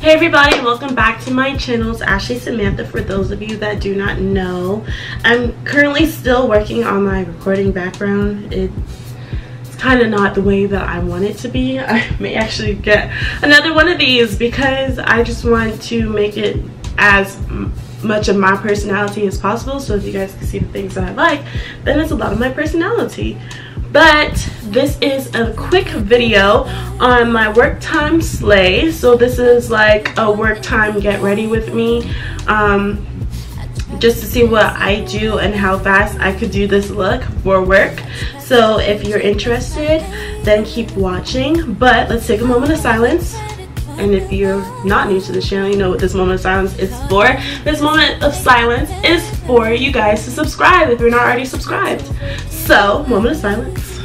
Hey everybody, welcome back to my channel. It's Ashley Samantha for those of you that do not know. I'm currently still working on my recording background. It's kind of not the way that I want it to be. I may actually get another one of these because I just want to make it as much of my personality as possible. So if you guys can see the things that I like, then it's a lot of my personality. But this is a quick video on my work time slay. So this is like a work time get ready with me, just to see what I do and how fast I could do this look for work. So if you're interested, then keep watching. But let's take a moment of silence. And if you're not new to the channel, you know what this moment of silence is for. This moment of silence is for you guys to subscribe if you're not already subscribed. So, moment of silence.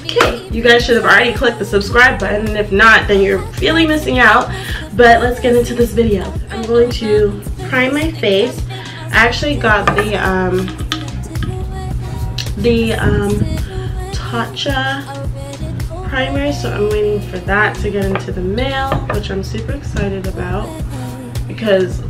Okay, you guys should have already clicked the subscribe button, and if not, then you're really missing out. But let's get into this video. I'm going to prime my face. I actually got the Tatcha primer, so I'm waiting for that to get into the mail, which I'm super excited about because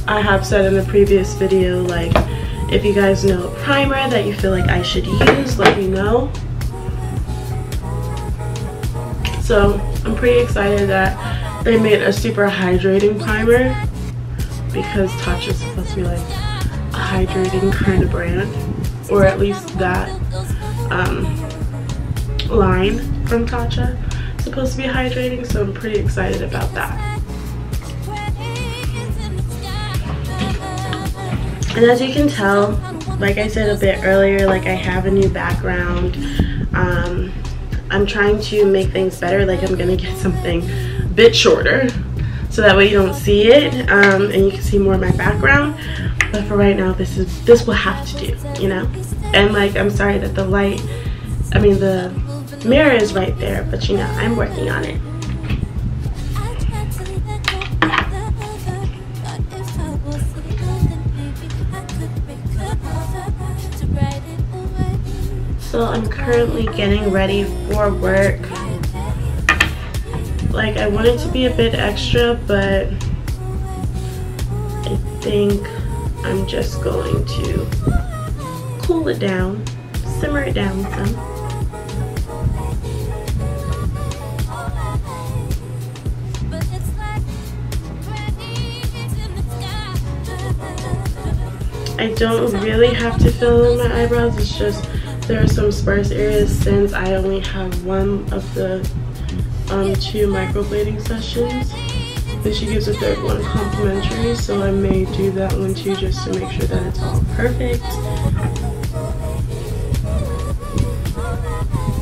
I have said in the previous video, like, if you guys know a primer that you feel like I should use, let me know. So I'm pretty excited that they made a super hydrating primer because Tatcha is supposed to be like a hydrating kind of brand, or at least that line from Tatcha is supposed to be hydrating, so I'm pretty excited about that. And as you can tell, like I said a bit earlier, like I have a new background. I'm trying to make things better. Like I'm gonna get something a bit shorter so that way you don't see it, and you can see more of my background. But for right now, this will have to do, you know. And like, I'm sorry that the light, I mean the mirror is right there, but you know, I'm working on it. So I'm currently getting ready for work. Like, I want it to be a bit extra, but I think I'm just going to cool it down, simmer it down some. I don't really have to fill in my eyebrows, it's just there are some sparse areas since I only have one of the 2 microblading sessions, and she gives a third one complimentary, so I may do that one too just to make sure that it's all perfect.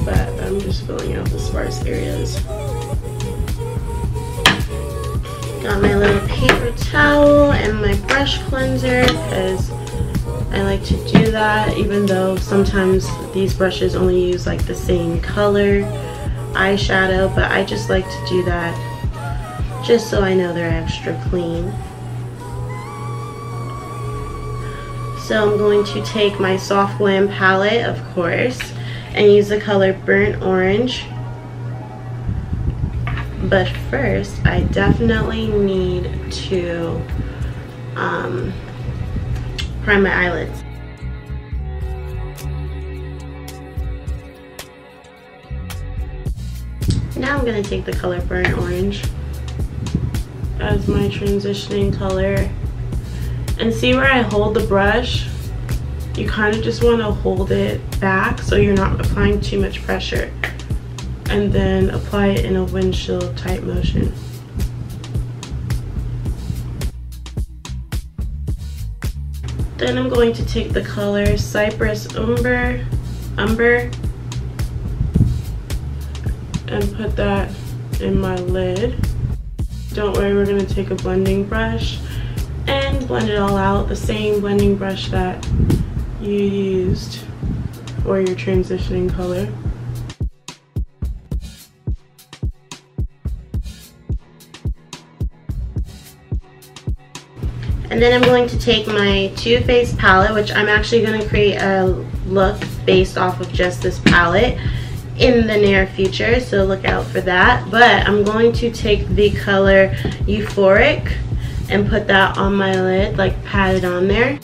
But I'm just filling out the sparse areas. Got my little paper towel and my brush cleanser because I like to do that, even though sometimes these brushes only use like the same color eyeshadow, but I just like to do that just so I know they're extra clean. So I'm going to take my Soft Glam palette, of course, and use the color Burnt Orange. But first, I definitely need to prime my eyelids. Now I'm going to take the color Burnt Orange as my transitioning color. And see where I hold the brush? You kind of just want to hold it back so you're not applying too much pressure. And then apply it in a windshield type motion. Then I'm going to take the color Cypress Umber and put that in my lid. Don't worry, we're going to take a blending brush and blend it all out, the same blending brush that you used for your transitioning color. And then I'm going to take my Too Faced palette, which I'm actually going to create a look based off of just this palette. in the near future, so look out for that. But I'm going to take the color Euphoric and put that on my lid, like pat it on there.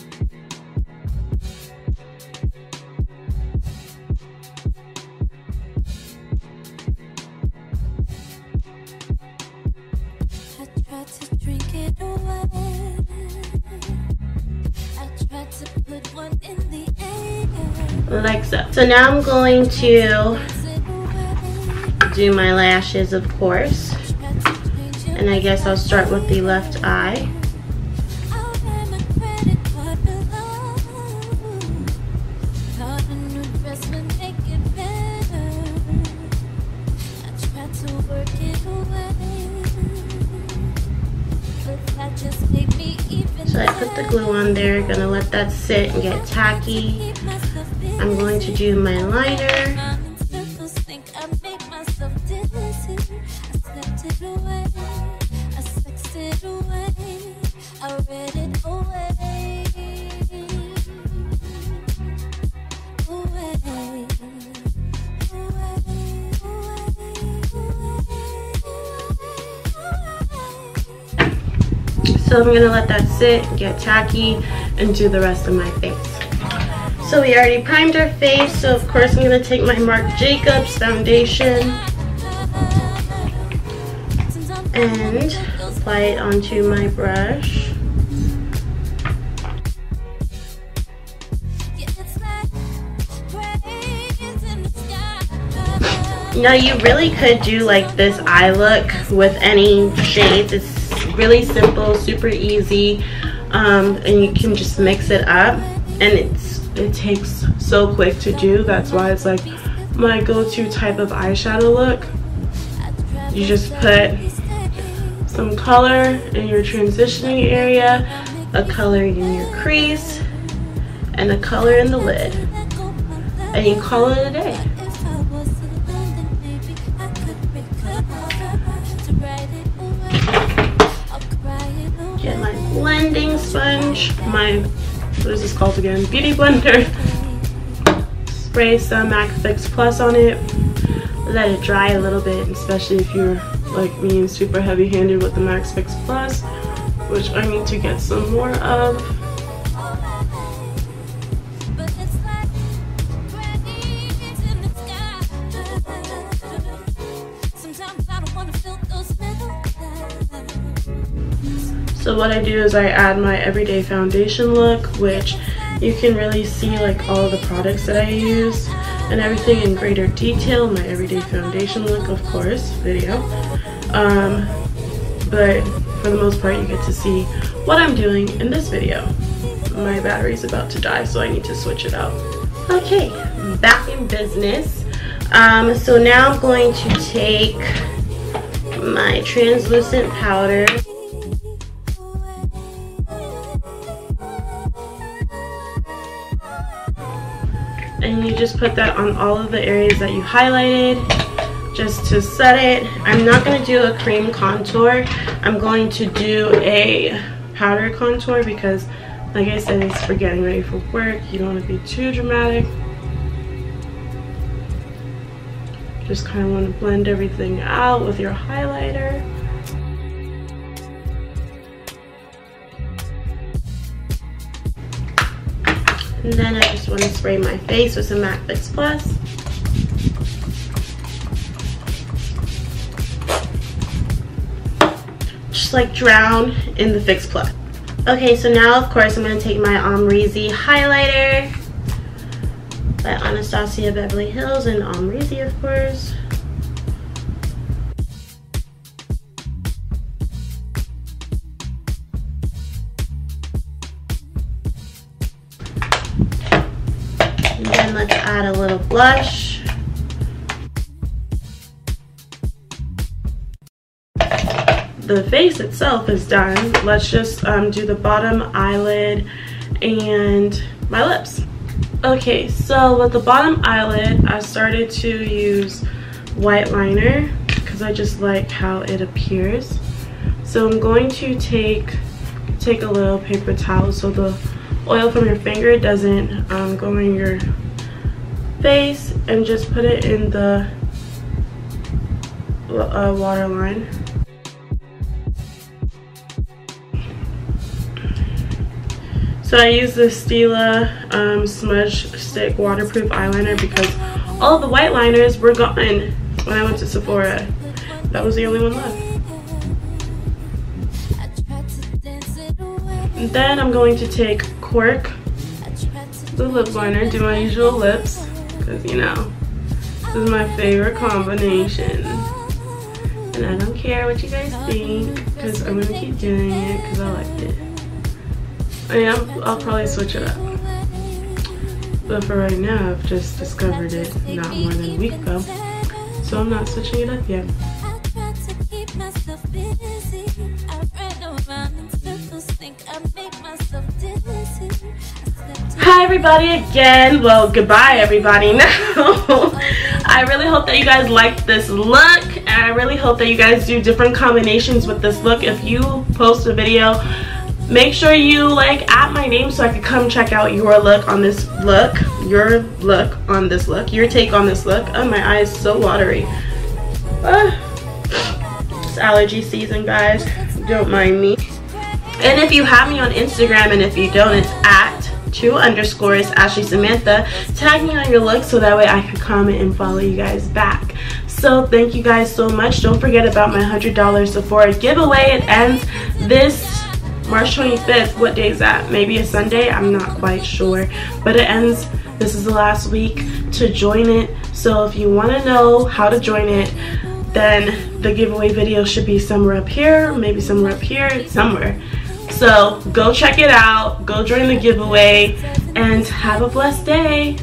Like so. So now I'm going to do my lashes, of course, and I guess I'll start with the left eye. So I put the glue on there, gonna let that sit and get tacky. I'm going to do my liner. So I'm gonna let that sit, get tacky, and do the rest of my face. So we already primed our face, so of course I'm gonna take my Marc Jacobs foundation and apply it onto my brush. Now you really could do like this eye look with any shades. It's really simple, super easy, and you can just mix it up, and it takes so quick to do. That's why it's like my go-to type of eyeshadow look. You just put some color in your transitioning area, a color in your crease, and a color in the lid, and you call it a day. Get my blending sponge, my, what is this called again? Beauty blender. Spray some MAC Fix Plus on it. Let it dry a little bit, especially if you're like me and super heavy handed with the MAC Fix Plus, which I need to get some more of. So what I do is I add my everyday foundation look, which you can really see like all the products that I use and everything in greater detail. My everyday foundation look, of course, video. But for the most part, you get to see what I'm doing in this video. My battery's about to die, so I need to switch it out. Okay, back in business. So now I'm going to take my translucent powder. And you just put that on all of the areas that you highlighted just to set it. I'm not going to do a cream contour. I'm going to do a powder contour because, like I said, it's for getting ready for work. You don't want to be too dramatic. Just kind of want to blend everything out with your highlighter. And then I just want to spray my face with some MAC Fix Plus. Just like drown in the Fix Plus. Okay, so now of course I'm going to take my Omrizi highlighter by Anastasia Beverly Hills and Omrizi, of course. And then let's add a little blush. The face itself is done. Let's just do the bottom eyelid and my lips. Okay, so with the bottom eyelid, I started to use white liner because I just like how it appears. So I'm going to take a little paper towel so the oil from your finger doesn't go in your face, and just put it in the waterline. So I use the Stila Smudge Stick Waterproof Eyeliner because all the white liners were gone when I went to Sephora. That was the only one left. And then I'm going to take Cork, the lip liner, do my usual lips, because you know, this is my favorite combination. And I don't care what you guys think, because I'm going to keep doing it because I liked it. I'll probably switch it up. But for right now, I've just discovered it not more than a week ago. So I'm not switching it up yet. Hi everybody again. Well, goodbye everybody now. I really hope that you guys liked this look, and I really hope that you guys do different combinations with this look. If you post a video, make sure you like add my name so I can come check out your look on this look, your look on this look, your take on this look. Oh, my eye is so watery. It's allergy season, guys. Don't mind me. And if you have me on Instagram, and if you don't, it's at 2_ Ashley Samantha. Tag me on your look so that way I can comment and follow you guys back. So thank you guys so much. Don't forget about my $100 Sephora giveaway. It ends this March 25th. What day is that? Maybe a Sunday? I'm not quite sure. But it ends, this is the last week to join it. So if you want to know how to join it, then the giveaway video should be somewhere up here, maybe somewhere up here, somewhere. So go check it out, go join the giveaway, and have a blessed day.